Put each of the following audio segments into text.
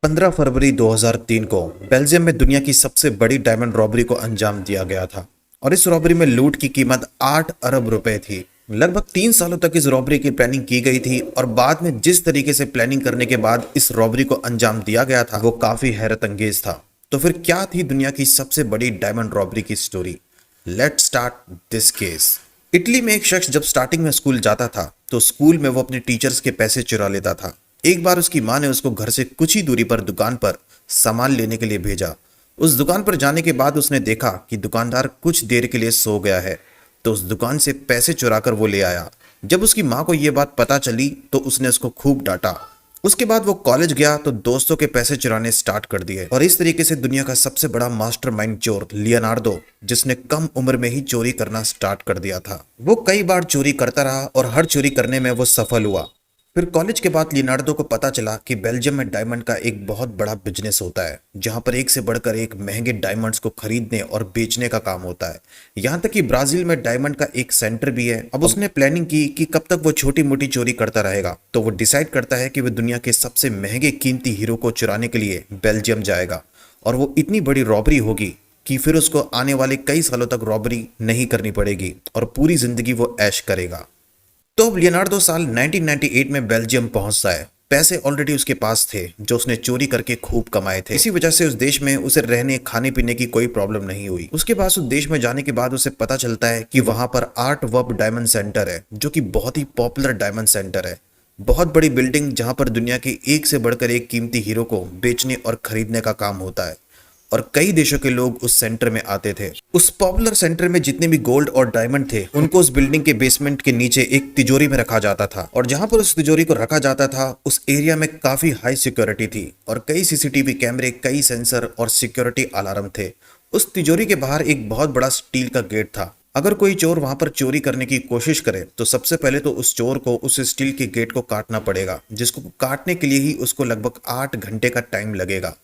15 फरवरी 2003 को बेल्जियम में दुनिया की सबसे बड़ी डायमंड रॉबरी को अंजाम दिया गया था और इस रॉबरी में लूट की कीमत 8 अरब रुपए थी। लगभग 3 सालों तक इस रॉबरी की प्लानिंग की गई थी और बाद में जिस तरीके से प्लानिंग करने के बाद इस रॉबरी को अंजाम दिया गया था वो काफी हैरत अंगेज था। तो फिर क्या थी दुनिया की सबसे बड़ी डायमंड रॉबरी की story? Let's start this case. Italy में एक शख्स जब स्टार्टिंग में स्कूल जाता था तो स्कूल में वो अपने टीचर्स के पैसे चुरा लेता था। एक बार उसकी माँ ने उसको घर से कुछ ही दूरी पर दुकान पर सामान लेने के लिए भेजा। उस दुकान पर जाने के बाद उसने देखा कि दुकानदार कुछ देर के लिए सो गया है, तो उस दुकान से पैसे चुराकर वो ले आया। जब उसकी माँ को ये बात पता चली तो उसने उसको खूब डांटा। उसके बाद वो कॉलेज गया तो दोस्तों के पैसे चुराने स्टार्ट कर दिए और इस तरीके से दुनिया का सबसे बड़ा मास्टरमाइंड चोर लियोनार्डो, जिसने कम उम्र में ही चोरी करना स्टार्ट कर दिया था, वो कई बार चोरी करता रहा और हर चोरी करने में वो सफल हुआ। फिर कॉलेज के बाद लियोनार्डो को पता चला कि बेल्जियम में डायमंड का एक बहुत बड़ा बिजनेस होता है, जहां पर एक से बढ़कर एक महंगे डायमंड्स को खरीदने और बेचने का काम होता है। यहां तक कि ब्राजील में डायमंड का एक सेंटर भी है। अब उसने प्लानिंग की कि कब तक वो छोटी मोटी चोरी करता रहेगा, तो वो डिसाइड करता है कि वो दुनिया के सबसे महंगे कीमती हीरो को चुराने के लिए बेल्जियम जाएगा और वो इतनी बड़ी रॉबरी होगी कि फिर उसको आने वाले कई सालों तक रॉबरी नहीं करनी पड़ेगी और पूरी जिंदगी वो ऐश करेगा। तो अब लियोनार्डो साल 1998 में बेल्जियम पहुंचता है। पैसे ऑलरेडी उसके पास थे जो उसने चोरी करके खूब कमाए थे। इसी वजह से उस देश में उसे रहने खाने पीने की कोई प्रॉब्लम नहीं हुई। उसके पास उस देश में जाने के बाद उसे पता चलता है कि वहां पर आर्ट वर्ब डायमंड सेंटर है, जो कि बहुत ही पॉपुलर डायमंड सेंटर है। बहुत बड़ी बिल्डिंग जहां पर दुनिया के एक से बढ़कर एक कीमती हीरो को बेचने और खरीदने का काम होता है और कई देशों के लोग उस सेंटर में आते थे। उस पॉपुलर सेंटर में जितने भी गोल्ड और डायमंड थे उनको उस बिल्डिंग के बेसमेंट के नीचे एक तिजोरी में रखा जाता था और जहां पर उस तिजोरी को रखा जाता था उस एरिया में काफी हाई सिक्योरिटी थी और कई सीसीटीवी कैमरे, कई सेंसर और सिक्योरिटी अलार्म थे। उस तिजोरी के बाहर एक बहुत बड़ा स्टील का गेट था। अगर कोई चोर वहां पर चोरी करने की कोशिश करे तो सबसे पहले तो उस चोर को उस स्टील के गेट को काटना पड़ेगा, जिसको काटने के लिए ही उसको लगभग 8 घंटे का टाइम लगेगा।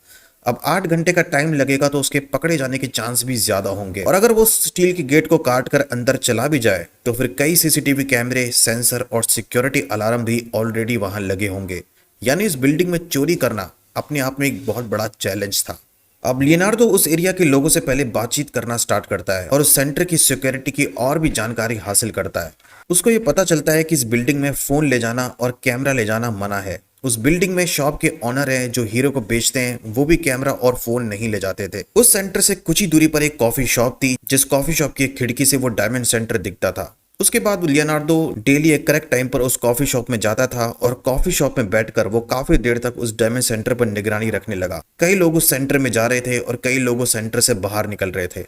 अब 8 घंटे का टाइम लगेगा तो उसके पकड़े जाने के चांस भी ज्यादा होंगे और अगर वो स्टील के गेट को काट कर अंदर चला भी जाए तो फिर कई सीसीटीवी कैमरे, सेंसर और सिक्योरिटी अलार्म भी ऑलरेडी वहां लगे होंगे। यानी इस बिल्डिंग में चोरी करना अपने आप में एक बहुत बड़ा चैलेंज था। अब लियोनार्डो उस एरिया के लोगों से पहले बातचीत करना स्टार्ट करता है और उस सेंटर की सिक्योरिटी की और भी जानकारी हासिल करता है। उसको ये पता चलता है कि इस बिल्डिंग में फोन ले जाना और कैमरा ले जाना मना है। उस बिल्डिंग में शॉप के ऑनर हैं जो हीरो को बेचते हैं, वो भी कैमरा और फोन नहीं ले जाते थे। उस सेंटर से कुछ ही दूरी पर एक कॉफी शॉप थी, जिस कॉफी शॉप की एक खिड़की से वो डायमंड सेंटर दिखता था। उसके बाद लियोनार्डो डेली एक करेक्ट टाइम पर उस कॉफी शॉप में जाता था और कॉफी शॉप में बैठकर वो काफी देर तक उस डायमंड सेंटर पर निगरानी रखने लगा। कई लोग उस सेंटर में जा रहे थे और कई लोग उस सेंटर से बाहर निकल रहे थे।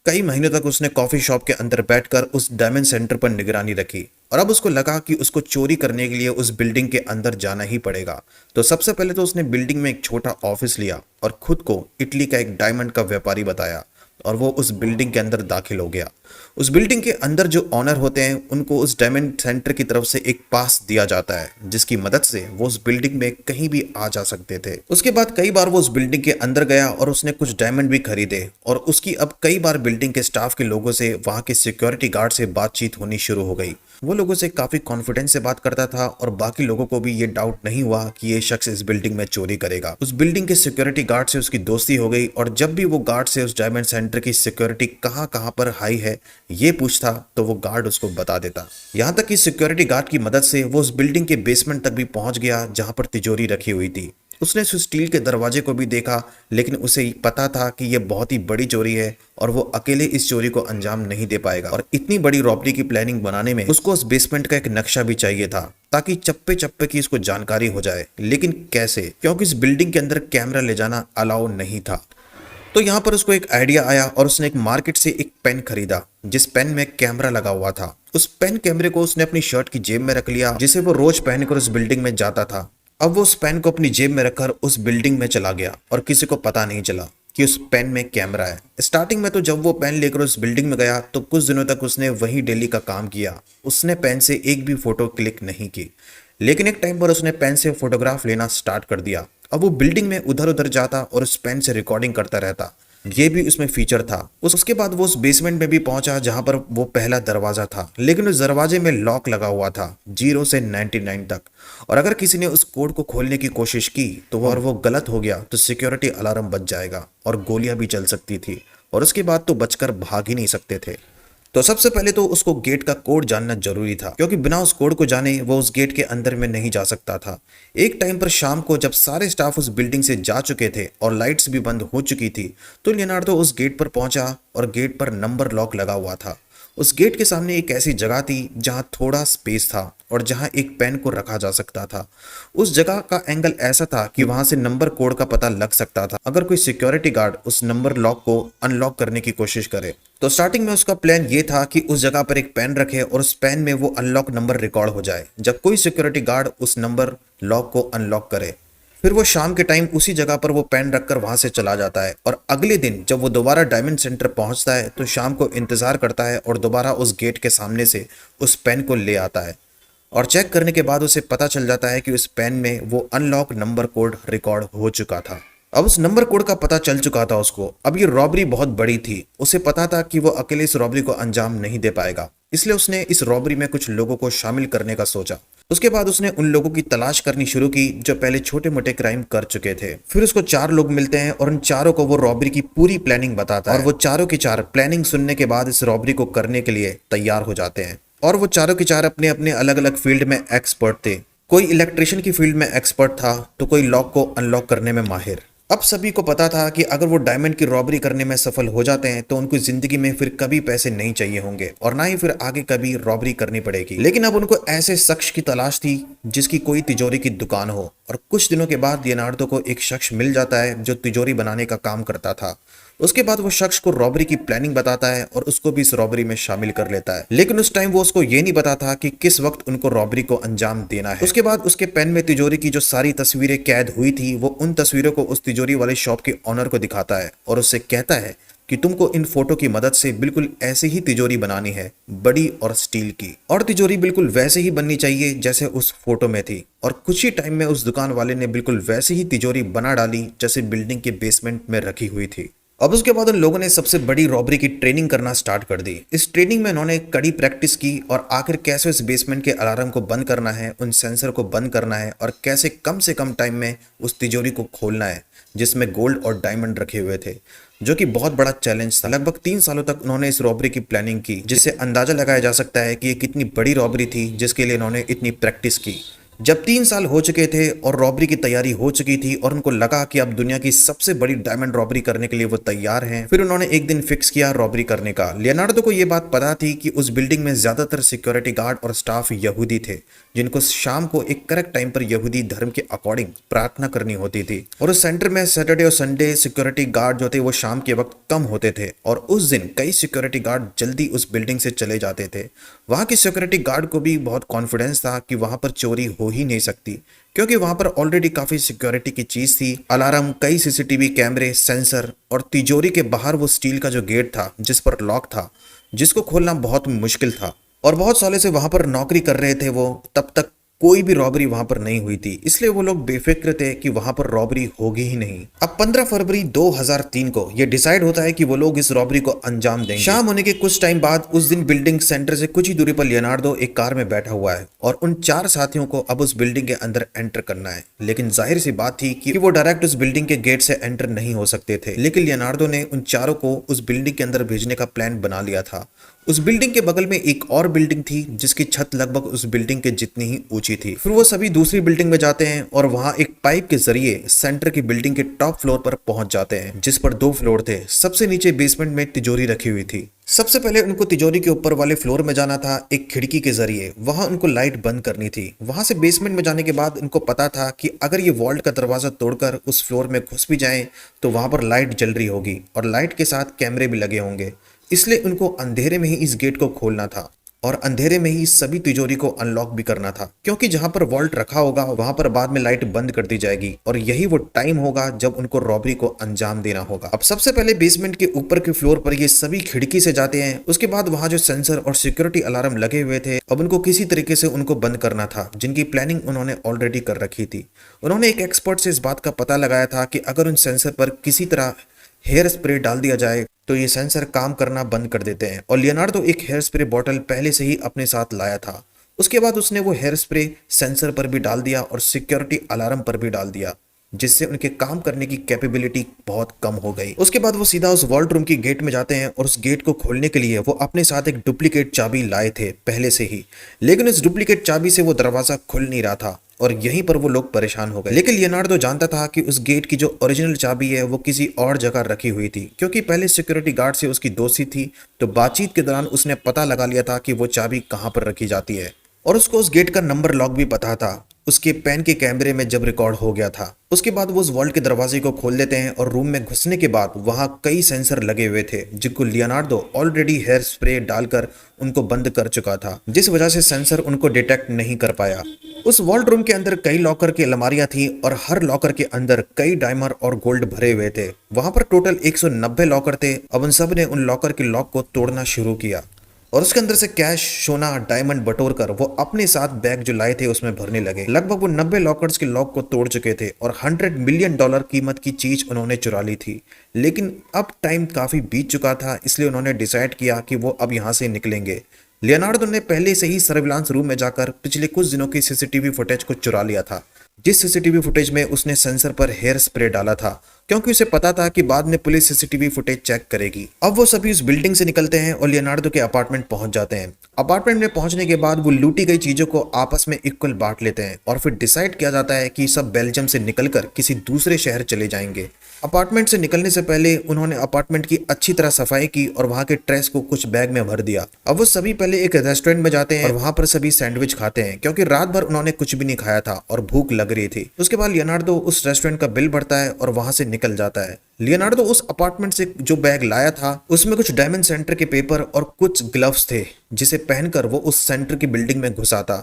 कई महीनों तक उसने कॉफी शॉप के अंदर बैठकर उस डायमंड सेंटर पर निगरानी रखी और अब उसको लगा कि उसको चोरी करने के लिए उस बिल्डिंग के अंदर जाना ही पड़ेगा। तो सबसे पहले तो उसने बिल्डिंग में एक छोटा ऑफिस लिया और खुद को इटली का एक डायमंड का व्यापारी बताया और वो उस बिल्डिंग के अंदर दाखिल हो गया। उस बिल्डिंग के अंदर जो ऑनर होते हैं उनको उस डायमंड सेंटर की तरफ से एक पास दिया जाता है, जिसकी मदद से वो उस बिल्डिंग में कहीं भी आ जा सकते थे। उसके बाद कई बार वो उस बिल्डिंग के अंदर गया और उसने कुछ डायमंड भी खरीदे और उसकी अब कई बार बिल्डिंग के स्टाफ के लोगों से, वहां के सिक्योरिटी गार्ड से बातचीत होनी शुरू हो गई। वो लोगों से काफी कॉन्फिडेंस से बात करता था और बाकी लोगों को भी ये डाउट नहीं हुआ कि ये शख्स इस बिल्डिंग में चोरी करेगा। उस बिल्डिंग के सिक्योरिटी गार्ड से उसकी दोस्ती हो गई और जब भी वो गार्ड से उस डायमंड सेंटर की सिक्योरिटी कहाँ कहाँ पर हाई है ये पूछता तो वो गार्ड उसको बता देता। यहाँ तक कि सिक्योरिटी गार्ड की मदद से वो उस बिल्डिंग के बेसमेंट तक भी पहुंच गया जहां पर तिजोरी रखी हुई थी। उसने उस स्टील के दरवाजे को भी देखा, लेकिन उसे पता था कि यह बहुत ही बड़ी चोरी है और वो अकेले इस चोरी को अंजाम नहीं दे पाएगा और इतनी बड़ी रॉबरी की प्लानिंग बनाने में उसको उस बेसमेंट का एक नक्शा भी चाहिए था ताकि चप्पे चप्पे की इसको जानकारी हो जाए। लेकिन कैसे? क्योंकि इस बिल्डिंग के अंदर कैमरा ले जाना अलाउ नहीं था। तो यहाँ पर उसको एक आइडिया आया और उसने एक मार्केट से एक पेन खरीदा जिस पेन में कैमरा लगा हुआ था। उस पेन कैमरे को उसने अपनी शर्ट की जेब में रख लिया, जिसे वो रोज पहनकर उस बिल्डिंग में जाता था। अब वो उस पेन को अपनी जेब में रखकर उस बिल्डिंग में चला गया और किसी को पता नहीं चला कि उस पेन में कैमरा है। स्टार्टिंग में तो जब वो पेन लेकर उस बिल्डिंग में गया तो कुछ दिनों तक उसने वही डेली का काम किया। उसने पेन से एक भी फोटो क्लिक नहीं की, लेकिन एक टाइम पर उसने पेन से फोटोग्राफ लेना स्टार्ट कर दिया। अब वो बिल्डिंग में उधर उधर जाता और उस पेन से रिकॉर्डिंग करता रहता। ये भी उसमें फीचर था। उसके बाद वो उस बेसमेंट में भी पहुंचा जहां पर वो पहला दरवाजा था, लेकिन उस दरवाजे में लॉक लगा हुआ था 0 से 99 तक। और अगर किसी ने उस कोड को खोलने की कोशिश की तो वो गलत हो गया तो सिक्योरिटी अलार्म बज जाएगा और गोलियां भी चल सकती थी, और उसके बाद तो बचकर भाग ही नहीं सकते थे। तो सबसे पहले तो उसको गेट का कोड जानना जरूरी था, क्योंकि बिना उस कोड को जाने वो उस गेट के अंदर में नहीं जा सकता था। एक टाइम पर शाम को जब सारे स्टाफ उस बिल्डिंग से जा चुके थे और लाइट्स भी बंद हो चुकी थी, तो लियोनार्डो उस गेट पर पहुंचा और गेट पर नंबर लॉक लगा हुआ था। उस गेट के सामने एक ऐसी जगह थी जहां थोड़ा स्पेस था और जहां एक पेन को रखा जा सकता था। उस जगह का एंगल ऐसा था कि वहां से नंबर कोड का पता लग सकता था अगर कोई सिक्योरिटी गार्ड उस नंबर लॉक को अनलॉक करने की कोशिश करे। तो स्टार्टिंग में उसका प्लान ये था कि उस जगह पर एक पेन रखे और उस पेन में वो अनलॉक नंबर रिकॉर्ड हो जाए जब कोई सिक्योरिटी गार्ड उस नंबर लॉक को अनलॉक करे। फिर वो शाम के टाइम उसी जगह पर वो पेन रखकर वहां से चला जाता है, और अगले दिन जब वो दोबारा डायमंड सेंटर पहुंचता है तो शाम को इंतजार करता है और दोबारा उस गेट के सामने से उस पेन को ले आता है। और चेक करने के बाद उसे पता चल जाता है कि उस पेन में वो अनलॉक नंबर कोड रिकॉर्ड हो चुका था। अब उस नंबर कोड का पता चल चुका था उसको। अब ये रॉबरी बहुत बड़ी थी, उसे पता था कि वो अकेले इस रॉबरी को अंजाम नहीं दे पाएगा, इसलिए उसने इस रॉबरी में कुछ लोगों को शामिल करने का सोचा। उसके बाद उसने उन लोगों की तलाश करनी शुरू की जो पहले छोटे मोटे क्राइम कर चुके थे। फिर उसको 4 लोग मिलते हैं और उन चारों को वो रॉबरी की पूरी प्लानिंग बताता है, और वो चारों की चार प्लानिंग सुनने के बाद इस रॉबरी को करने के लिए तैयार हो जाते हैं। और वो चारों के चार अपने अपने अलग अलग फील्ड में एक्सपर्ट थे। कोई इलेक्ट्रिशियन की फील्ड में एक्सपर्ट था तो कोई लॉक को अनलॉक करने में माहिर। अब सभी को पता था कि अगर वो डायमंड की रॉबरी करने में सफल हो जाते हैं तो उनको जिंदगी में फिर कभी पैसे नहीं चाहिए होंगे और ना ही फिर आगे कभी रॉबरी करनी पड़ेगी। लेकिन अब उनको ऐसे शख्स की तलाश थी जिसकी कोई तिजोरी की दुकान हो, और कुछ दिनों के बाद लियोनार्डो को एक शख्स मिल जाता है जो तिजोरी बनाने का काम करता था। उसके बाद वो शख्स को रॉबरी की प्लानिंग बताता है और उसको भी इस रॉबरी में शामिल कर लेता है, लेकिन उस टाइम वो उसको ये नहीं बताता कि किस वक्त उनको रॉबरी को अंजाम देना है। उसके बाद उसके पेन में तिजोरी की जो सारी तस्वीरें कैद हुई थी वो उन तस्वीरों को उस तिजोरी वाले शॉप के ऑनर को दिखाता है और उससे कहता है कि तुमको इन फोटो की मदद से बिल्कुल ऐसी ही तिजोरी बनानी है, बड़ी और स्टील की, और तिजोरी बिल्कुल वैसे ही बननी चाहिए जैसे उस फोटो में थी। और कुछ ही टाइम में उस दुकान वाले ने बिल्कुल वैसी ही तिजोरी बना डाली जैसे बिल्डिंग के बेसमेंट में रखी हुई थी। अब उसके बाद उन लोगों ने सबसे बड़ी रॉबरी की ट्रेनिंग करना स्टार्ट कर दी। इस ट्रेनिंग में उन्होंने कड़ी प्रैक्टिस की और आखिर कैसे उस बेसमेंट के अलार्म को बंद करना है, उन सेंसर को बंद करना है, और कैसे कम से कम टाइम में उस तिजोरी को खोलना है जिसमें गोल्ड और डायमंड रखे हुए थे, जो कि बहुत बड़ा चैलेंज था। लगभग 3 सालों तक उन्होंने इस रॉबरी की प्लानिंग की, जिससे अंदाजा लगाया जा सकता है कि ये कितनी बड़ी रॉबरी थी जिसके लिए इन्होंने इतनी प्रैक्टिस की। जब 3 साल हो चुके थे और रॉबरी की तैयारी हो चुकी थी और उनको लगा कि अब दुनिया की सबसे बड़ी डायमंड रॉबरी करने के लिए वो तैयार हैं, फिर उन्होंने एक दिन फिक्स किया रॉबरी करने का। लियोनार्डो को ये बात पता थी कि उस बिल्डिंग में ज्यादातर सिक्योरिटी गार्ड और स्टाफ यहूदी थे, जिनको शाम को एक करेक्ट टाइम पर यहूदी धर्म के अकॉर्डिंग प्रार्थना करनी होती थी। और उस सेंटर में सैटरडे और संडे सिक्योरिटी गार्ड जो थे वो शाम के वक्त कम होते थे, और उस दिन कई सिक्योरिटी गार्ड जल्दी उस बिल्डिंग से चले जाते थे। वहां के सिक्योरिटी गार्ड को भी बहुत कॉन्फिडेंस था कि वहां पर चोरी हो ही नहीं सकती, क्योंकि वहां पर ऑलरेडी काफी सिक्योरिटी की चीज थी, अलार्म, कई सीसीटीवी कैमरे, सेंसर, और तिजोरी के बाहर वो स्टील का जो गेट था जिस पर लॉक था, जिसको खोलना बहुत मुश्किल था। और बहुत सालों से वहां पर नौकरी कर रहे थे वो, तब तक कोई भी रॉबरी वहां पर नहीं हुई थी, इसलिए वो लोग बेफिक्र थे कि वहां पर रॉबरी होगी ही नहीं। अब 15 फरवरी 2003 को ये डिसाइड होता है कि वो लोग इस रॉबरी को अंजाम देंगे। शाम होने के कुछ टाइम बाद उस दिन बिल्डिंग सेंटर से कुछ ही दूरी पर लियोनार्डो एक कार में बैठा हुआ है और उन 4 साथियों को अब उस बिल्डिंग के अंदर एंटर करना है। लेकिन जाहिर सी बात थी कि वो डायरेक्ट उस बिल्डिंग के गेट से एंटर नहीं हो सकते थे, लेकिन लियोनार्डो ने उन चारों को उस बिल्डिंग के अंदर भेजने का प्लान बना लिया था। उस बिल्डिंग के बगल में एक और बिल्डिंग थी जिसकी छत लगभग उस बिल्डिंग के जितनी ही ऊंची थी। फिर वो सभी दूसरी बिल्डिंग में जाते हैं और वहां एक पाइप के जरिए सेंटर की बिल्डिंग के टॉप फ्लोर पर पहुंच जाते हैं, जिस पर 2 फ्लोर थे। सबसे नीचे बेसमेंट में तिजोरी रखी हुई थी। सबसे पहले उनको तिजोरी के ऊपर वाले फ्लोर में जाना था एक खिड़की के जरिए, वहां उनको लाइट बंद करनी थी। वहां से बेसमेंट में जाने के बाद उनको पता था कि अगर ये वॉल्ट का दरवाजा तोड़कर उस फ्लोर में घुस भी जाएं तो वहां पर लाइट जल रही होगी और लाइट के साथ कैमरे भी लगे होंगे, इसलिए उनको अंधेरे में ही इस गेट को खोलना था और अंधेरे में ही सभी तिजोरी को अनलॉक भी करना था, क्योंकि जहां पर वॉल्ट रखा होगा वहां पर बाद में लाइट बंद कर दी जाएगी और यही वो टाइम होगा जब उनको रॉबरी को अंजाम देना होगा। अब सबसे पहले बेसमेंट के ऊपर के फ्लोर पर ये सभी खिड़की से जाते हैं। उसके बाद वहां जो सेंसर और सिक्योरिटी अलार्म लगे हुए थे, अब उनको किसी तरीके से उनको बंद करना था, जिनकी प्लानिंग उन्होंने ऑलरेडी कर रखी थी। उन्होंने एक एक्सपर्ट से इस बात का पता लगाया था कि अगर उन सेंसर पर किसी तरह हेयर स्प्रे डाल दिया जाए तो ये सेंसर काम करना बंद कर देते हैं। और लियोनार्डो एक हेयर स्प्रे बॉटल पहले से ही अपने साथ लाया था। उसके बाद उसने वो हेयर स्प्रे सेंसर पर भी डाल दिया और सिक्योरिटी अलार्म पर भी डाल दिया, जिससे उनके काम करने की कैपेबिलिटी बहुत कम हो गई। उसके बाद वो सीधा उस वॉल्ट रूम की गेट में जाते हैं और उस गेट को खोलने के लिए वो अपने साथ एक डुप्लीकेट चाबी लाए थे पहले से ही, लेकिन इस डुप्लीकेट चाबी से वो दरवाजा खुल नहीं रहा था और यहीं पर वो लोग परेशान हो गए। लेकिन लियोनार्डो जानता था कि उस गेट की जो ओरिजिनल चाबी है वो किसी और जगह रखी हुई थी, क्योंकि पहले सिक्योरिटी गार्ड से उसकी दोस्ती थी, तो बातचीत के दौरान उसने पता लगा लिया था कि वो चाबी कहाँ पर रखी जाती है और उसको उस गेट का नंबर लॉक भी पता था, उसके पेन के कैमरे में जब रिकॉर्ड हो गया था। उसके बाद वो उस वॉल्ट के दरवाजे को खोल देते हैं और रूम में घुसने के बाद वहां कई सेंसर लगे हुए थे, जिनको लियोनार्डो ऑलरेडी हेयर स्प्रे डालकर उनको बंद कर चुका था, जिस वजह से सेंसर उनको डिटेक्ट नहीं कर पाया। उस वॉल्ट रूम के अंदर कई लॉकर की अलमारियां थी और हर लॉकर के अंदर कई डायमंड और गोल्ड भरे हुए थे। वहां पर टोटल 190 लॉकर थे। अब उन सब ने उन लॉकर के लॉक को तोड़ना शुरू किया और उसके अंदर से कैश, सोना, डायमंड बटोर कर वो अपने साथ बैग जो लाए थे उसमें भरने लगे। लगभग वो 90 लॉकर्स के लॉक को तोड़ चुके थे और $100 मिलियन कीमत की चीज उन्होंने चुरा ली थी। लेकिन अब टाइम काफी बीत चुका था, इसलिए उन्होंने डिसाइड किया कि वो अब यहाँ से निकलेंगे। लियोनार्डो ने पहले से ही सर्विलांस रूम में जाकर पिछले कुछ दिनों की सीसीटीवी फुटेज को चुरा लिया था, जिस सीसीटीवी फुटेज में उसने सेंसर पर हेयर स्प्रे डाला था, क्योंकि उसे पता था कि बाद में पुलिस सीसीटीवी फुटेज चेक करेगी। अब वो सभी उस बिल्डिंग से निकलते हैं और लियोनार्डो के अपार्टमेंट पहुंच जाते हैं। अपार्टमेंट में पहुंचने के बाद वो लूटी गई चीजों को आपस में इक्वल बांट लेते हैं और फिर डिसाइड किया जाता है कि सब बेल्जियम से निकलकर किसी दूसरे शहर चले जाएंगे। अपार्टमेंट से निकलने से पहले उन्होंने अपार्टमेंट की अच्छी तरह सफाई की और वहां के ट्रेस को कुछ बैग में भर दिया। अब वो सभी पहले एक रेस्टोरेंट में जाते हैं और वहां पर सभी सैंडविच खाते हैं, क्योंकि रात भर उन्होंने कुछ भी नहीं खाया था और भूख लग रही थी। उसके बाद लियोनार्डो उस रेस्टोरेंट का बिल भरता है और वहां से निकल जाता है। लियोनार्डो उस अपार्टमेंट से जो बैग लाया था उसमें कुछ डायमंड सेंटर के पेपर और कुछ ग्लव्स थे, जिसे पहनकर वो उस सेंटर की बिल्डिंग में घुसा था।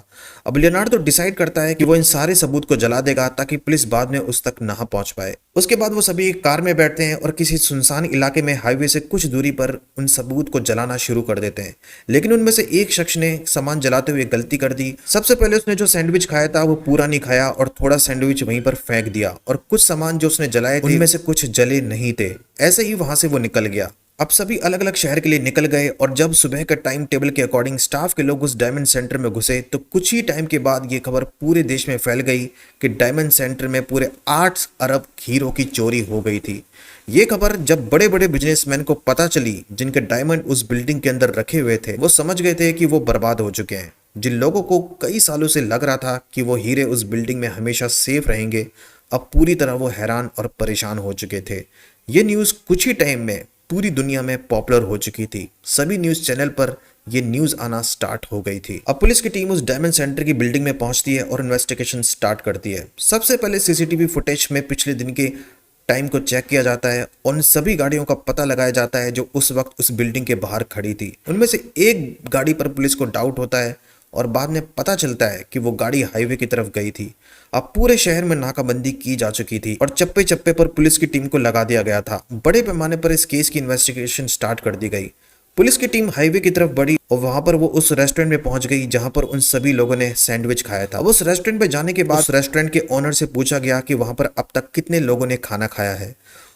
अब लियोनार्डो डिसाइड करता है कि वो इन सारे सबूत को जला देगा ताकि पुलिस बाद में उस तक ना पहुंच पाए। उसके बाद वो सभी कार में बैठते हैं और किसी सुनसान इलाके में हाईवे से कुछ दूरी पर उन सबूत को जलाना शुरू कर देते हैं। लेकिन उनमें से एक शख्स ने सामान जलाते हुए गलती कर दी। सबसे पहले उसने जो सैंडविच खाया था वो पूरा नहीं खाया और थोड़ा सैंडविच वहीं पर फेंक दिया, और कुछ सामान जो उसने जलाए थे उनमें से कुछ जले नहीं थे। ऐसे ही वहां से वो निकल गया। अब सभी अलग अलग शहर के लिए निकल गए और जब सुबह के टाइम टेबल के अकॉर्डिंग स्टाफ के लोग उस डायमंड सेंटर में घुसे तो कुछ ही टाइम के बाद ये खबर पूरे देश में फैल गई कि डायमंड सेंटर में पूरे 8 अरब हीरो की चोरी हो गई थी। ये खबर जब बड़े बड़े बिजनेसमैन को पता चली, जिनके डायमंड उस बिल्डिंग के अंदर रखे हुए थे, वो समझ गए थे कि वो बर्बाद हो चुके हैं। जिन लोगों को कई सालों से लग रहा था कि वो हीरे उस बिल्डिंग में हमेशा सेफ रहेंगे, अब पूरी तरह वो हैरान और परेशान हो चुके थे। ये न्यूज़ कुछ ही टाइम में पूरी दुनिया में पॉपुलर हो चुकी थी। सभी न्यूज़ चैनल पर ये न्यूज़ आना स्टार्ट हो गई थी। अब पुलिस की टीम उस डायमंड सेंटर की बिल्डिंग में पहुंचती है और इन्वेस्टिगेशन स्टार्ट करती है। सबसे पहले सीसीटीवी फुटेज में पिछले दिन के टाइम को चेक किया जाता है और उन सभी गाड़ियों का पता लगाया जाता है जो उस वक्त उस बिल्डिंग के बाहर खड़ी थी। उनमें से एक गाड़ी पर पुलिस को डाउट होता है और बाद में पता चलता है कि वो गाड़ी हाईवे की तरफ गई थी। अब पूरे शहर में नाकाबंदी की जा चुकी थी और चप्पे चप्पे पर पुलिस की टीम को लगा दिया गया था। बड़े पैमाने पर इस केस की इन्वेस्टिगेशन स्टार्ट कर दी गई। पुलिस की टीम हाईवे की तरफ बढ़ी और वहां पर वो उस रेस्टोरेंट में पहुंच गई जहां पर उन सभी लोगों ने सैंडविच खाया था। अब उस रेस्टोरेंट में जाने के बाद उस रेस्टोरेंट के ओनर से पूछा गया कि वहां पर अब तक कितने लोगों ने खाना खाया है।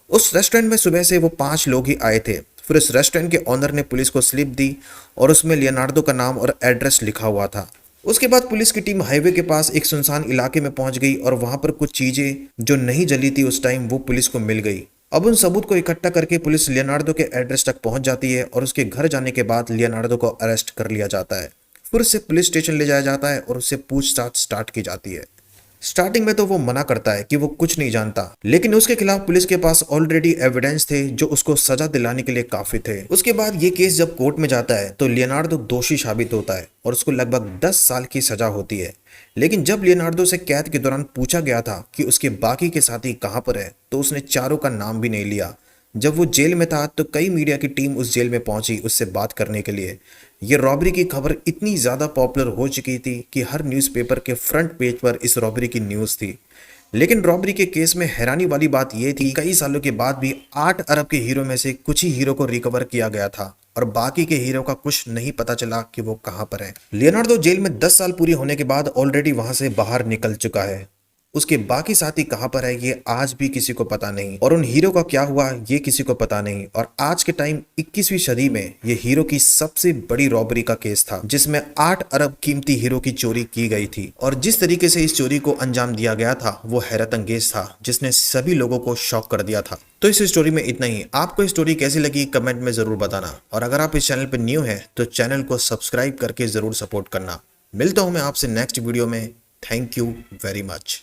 उस रेस्टोरेंट में सुबह से वो 5 लोग ही आए थे। फिर उस रेस्टोरेंट के ओनर ने पुलिस को स्लिप दी और उसमें लियोनार्डो का नाम और एड्रेस लिखा हुआ था। उसके बाद पुलिस की टीम हाईवे के पास एक सुनसान इलाके में पहुंच गई और वहां पर कुछ चीजें जो नहीं जली थी उस टाइम वो पुलिस को मिल गई। अब उन सबूत को इकट्ठा करके पुलिस लियोनार्डो के एड्रेस तक पहुंच जाती है और उसके घर जाने के बाद लियोनार्डो को अरेस्ट कर लिया जाता है। फिर उसे पुलिस स्टेशन ले जाया जाता है और उससे पूछताछ स्टार्ट की जाती है। स्टार्टिंग में तो वो मना करता है कि वो कुछ नहीं जानता, लेकिन उसके खिलाफ पुलिस के पास ऑलरेडी एविडेंस थे जो उसको सजा दिलाने के लिए काफी थे। उसके बाद ये केस जब कोर्ट में जाता है तो लियोनार्डो दोषी साबित होता है और उसको लगभग 10 साल की सजा होती है। लेकिन जब लियोनार्डो से कैद के दौरान पूछा गया था कि उसके बाकी के साथी कहाँ पर है तो उसने चारों का नाम भी नहीं लिया। जब वो जेल में था तो कई मीडिया की टीम उस जेल में पहुंची उससे बात करने के लिए। ये रॉबरी की खबर इतनी ज़्यादा पॉपुलर हो चुकी थी कि हर न्यूज़पेपर के फ्रंट पेज पर इस रॉबरी की न्यूज़ थी। लेकिन रॉबरी के केस में हैरानी वाली बात यह थी, कई सालों के बाद भी 8 अरब के हीरो में से कुछ ही हीरो को रिकवर किया गया था और बाकी के हीरो का कुछ नहीं पता चला कि वो कहाँ पर है। लियोनार्डो जेल में 10 साल पूरी होने के बाद ऑलरेडी वहां से बाहर निकल चुका है। उसके बाकी साथी कहाँ पर है ये आज भी किसी को पता नहीं, और उन हीरो का क्या हुआ ये किसी को पता नहीं। और आज के टाइम 21वीं सदी में ये हीरो की सबसे बड़ी रॉबरी का केस था, जिसमें 8 अरब कीमती हीरो की चोरी की गई थी। और जिस तरीके से इस चोरी को अंजाम दिया गया था वो हैरत अंगेज था, जिसने सभी लोगों को शॉक कर दिया था। तो इस स्टोरी में इतना ही। आपको इस स्टोरी कैसी लगी कमेंट में जरूर बताना, और अगर आप इस चैनल पर न्यू है तो चैनल को सब्सक्राइब करके जरूर सपोर्ट करना। मिलता हूं मैं आपसे नेक्स्ट वीडियो में। Thank you very much.